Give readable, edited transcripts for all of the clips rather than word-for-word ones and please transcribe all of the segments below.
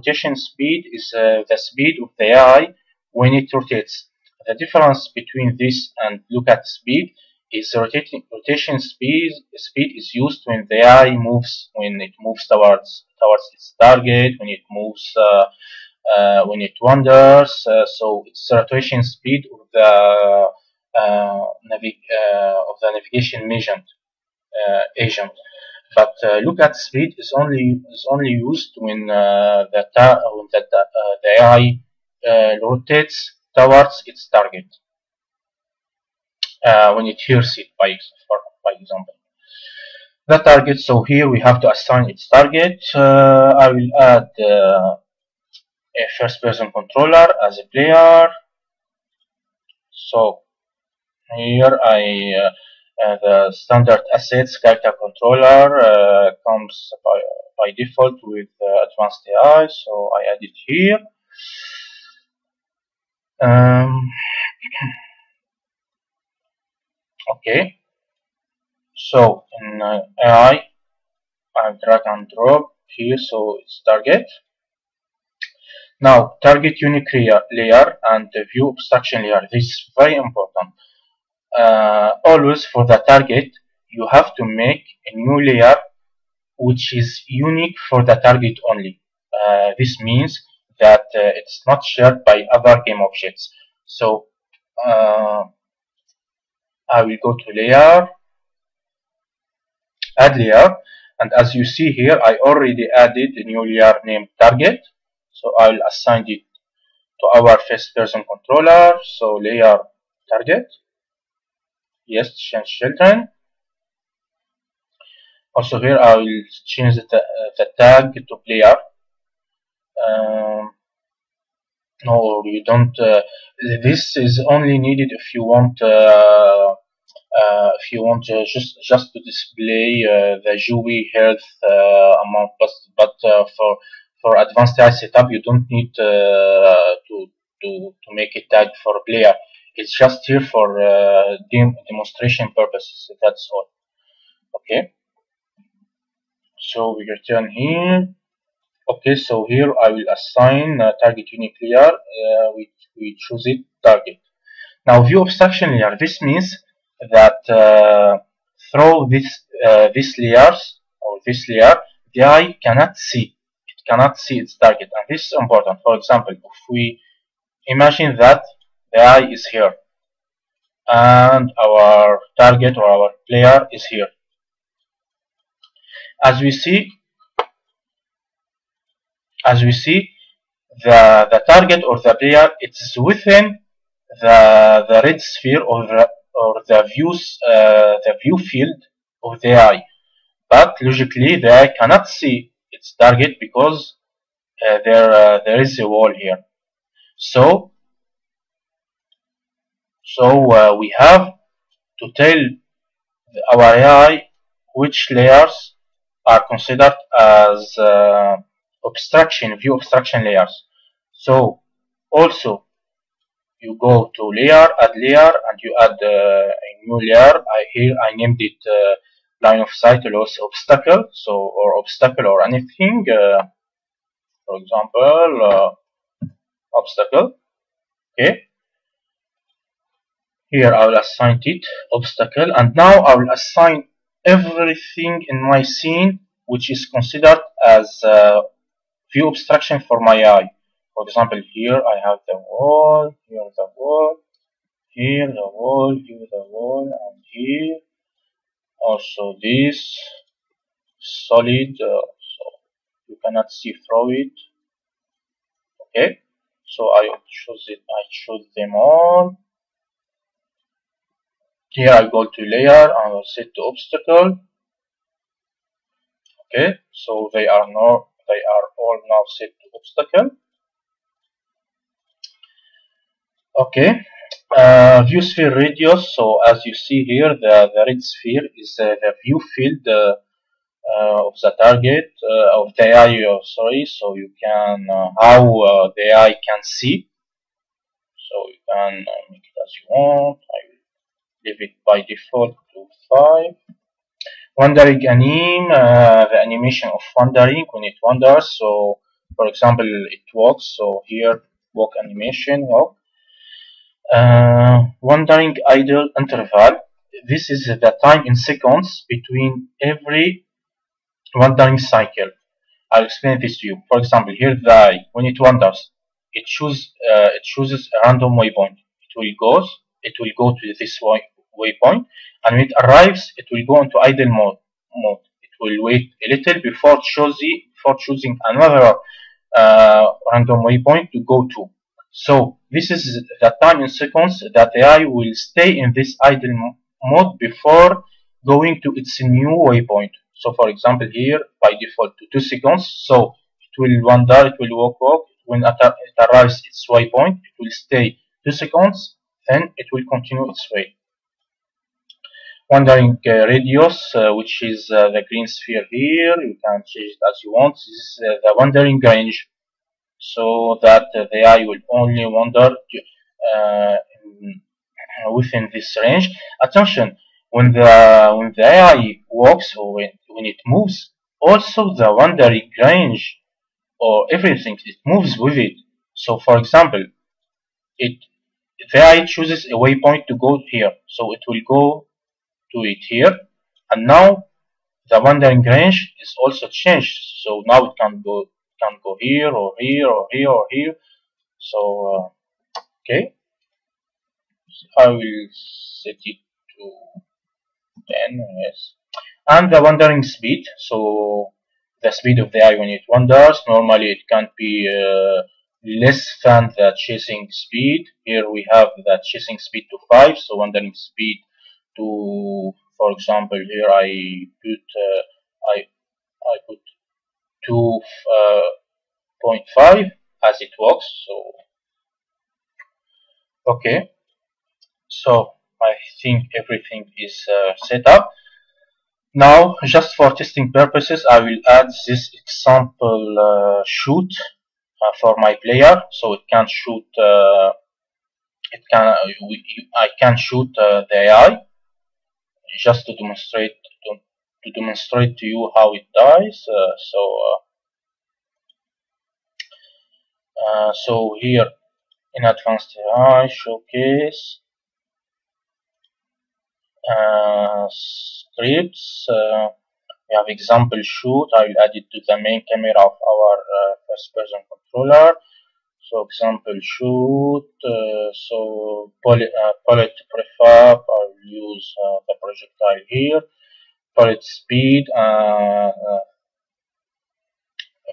rotation speed is the speed of the AI when it rotates. The difference between this and look at speed is rotation speed is used when the AI moves towards its target, when it wanders. So it's rotation speed of the navigation agent. But look at speed is only used when the AI rotates towards its target. When it hears it, by example, the target. So here we have to assign its target. I will add a first-person controller as a player. So here the standard assets character controller comes by default with advanced AI, so I add it here. Okay, so in AI I drag and drop here, so it's target. Now target unique layer and the view abstraction layer. This is very important. Always for the target you have to make a new layer which is unique for the target only. This means that it's not shared by other game objects. So I will go to layer, add layer, and as you see here I already added a new layer named target. So I will assign it to our first person controller. So layer target, yes, change children. Also here I will change the tag to player. No, you don't. This is only needed if you want just to display the GUI health amount. But for advanced AI setup, you don't need to make a tag for player. It's just here for demonstration purposes. That's all. Okay. So we return here. Okay, so here I will assign target unique layer. We choose it target. Now view abstraction layer. This means that through these layers or this layer, the AI cannot see. It cannot see its target, and this is important. For example, if we imagine that the AI is here, and our target or our player is here. As we see, the target or the player, it's within the red sphere or the view field of the AI, but logically the AI cannot see its target because there is a wall here. So we have to tell our AI which layers are considered as view abstraction layers. So also you go to layer, add layer, and you add a new layer. Here I named it line of sight or obstacle. So or obstacle or anything. For example, obstacle. Okay. Here I will assign it obstacle, and now I will assign everything in my scene which is considered as view abstraction for my AI. For example, here I have the wall, here the wall, here the wall, here the wall, and here also this solid, so you cannot see through it. Okay, so I choose them all. Here I go to layer and I'll set to obstacle. Okay, so they are all now set to obstacle. Okay, view sphere radius. So as you see here, the red sphere is the view field of the target of the AI. Sorry, so you can how the AI can see. So you can make it as you want. I will leave it by default to 5. Wandering anim, the animation of wandering when it wanders. So For example, it walks. So here, walk animation, walk. Wandering idle interval. This is the time in seconds between every wandering cycle. I'll explain this to you. For example, here the eye, when it wanders, it chooses a random waypoint. It will go to this waypoint, and when it arrives, it will go into idle mode. It will wait a little before choosing another random waypoint to go to. So this is the time in seconds that the eye will stay in this idle mode before going to its new waypoint. So for example here by default to 2 seconds, so it will wander, it will walk. When it arrives its waypoint, it will stay 2 seconds, then it will continue its way. Wandering radius, which is the green sphere here, you can change it as you want. This is the wandering range, so that the eye will only wander within this range. Attention, when the eye walks or when it moves, also the wandering range or everything, it moves with it. So for example, the eye chooses a waypoint to go here, so it will go to it here, and now the wandering range is also changed, so now it can go here or here or here or here. So okay, I will set it to 10, yes. And the wandering speed, so the speed of the eye when it wanders, normally it can be less than the chasing speed. Here we have the chasing speed to 5, so wandering speed to, for example, here I put 2.5 as it walks. So okay, so I think everything is set up. Now, just for testing purposes, I will add this example shoot for my player, so it can shoot. I can shoot the AI just to demonstrate to you how it dies. So here in advanced AI showcase scripts. We have example shoot. I will add it to the main camera of our first person controller. So example shoot. So bullet prefab. I will use the projectile here. Bullet speed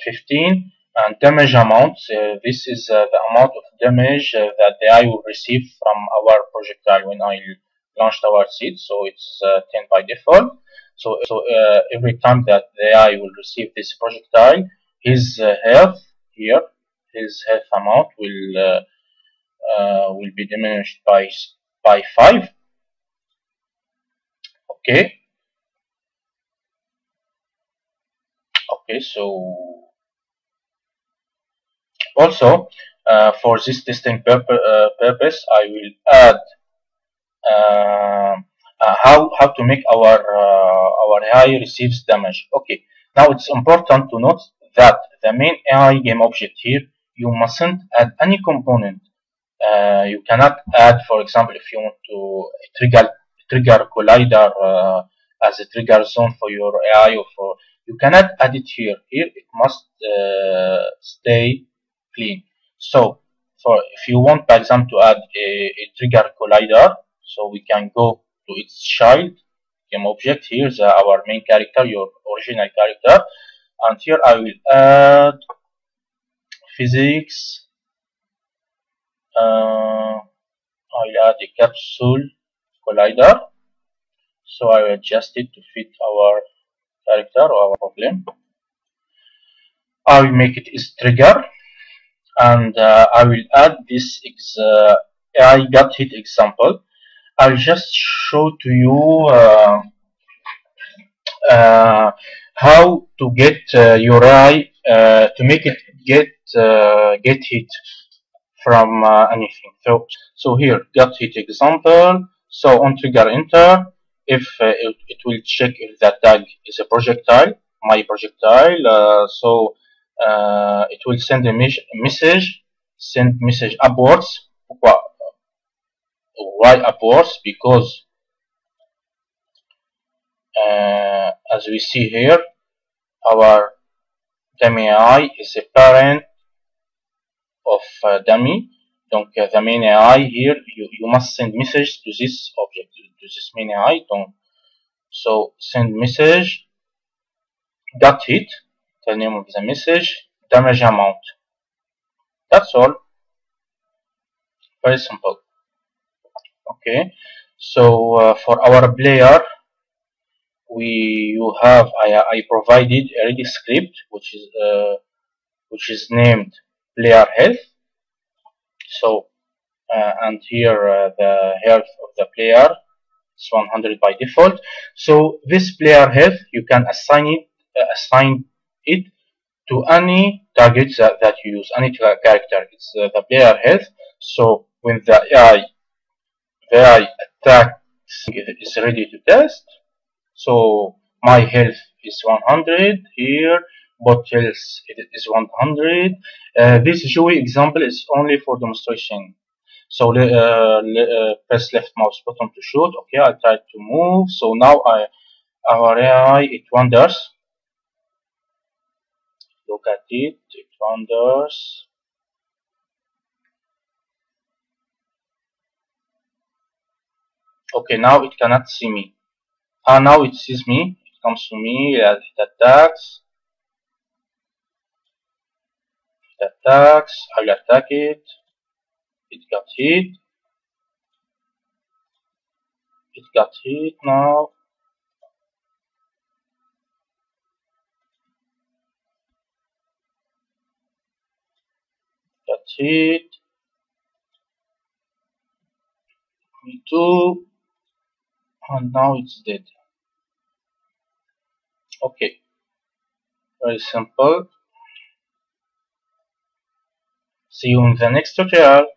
15, and damage amount. This is the amount of damage that the eye will receive from our projectile when I launch towards it. So it's 10 by default. So every time that the eye will receive this projectile, his health here, his health amount will be diminished by 5. Okay. Okay. So also for this testing purpose, I will add how to make our AI receives damage. Okay, now it's important to note that the main AI game object here, you mustn't add any component. You cannot add, for example, if you want to trigger collider as a trigger zone for your AI, or for, you cannot add it here. Here it must stay clean. So if you want, for example, to add a trigger collider, so we can go to its child game object. Here's our main character, your original character, and here I will add physics. I will add a capsule collider, so I will adjust it to fit our character or our problem. I will make it as trigger, and I will add this AI got hit example. I'll just show to you how to get your AI to make it get hit from anything. So here, got hit example. So on trigger enter, if it will check if that tag is a projectile, my projectile. So it will send a send message upwards. Why upwards? Because as we see here, our dummy AI is a parent of dummy. Donc the main AI here, you must send message to this object, to this main AI. Donc, so send message, got hit, the name of the message, damage amount. That's all. Very simple. Okay. So for our player, I provided a ready script which is named player health. So and here the health of the player is 100 by default. So this player health, you can assign it to any target that you use, any character. It's the player health. So when the AI attack is ready to test, so my health is 100 here, bot health is 100. This GUI example is only for demonstration. So press left mouse button to shoot. Okay, I try to move. So now our AI, it wanders. Look at it, it wanders. Okay, now it cannot see me. Now it sees me. It comes to me. It attacks. It attacks. I'll attack it. It got hit. It got hit now. Got hit. Me too. And now it's dead. Okay. Very simple. See you in the next tutorial.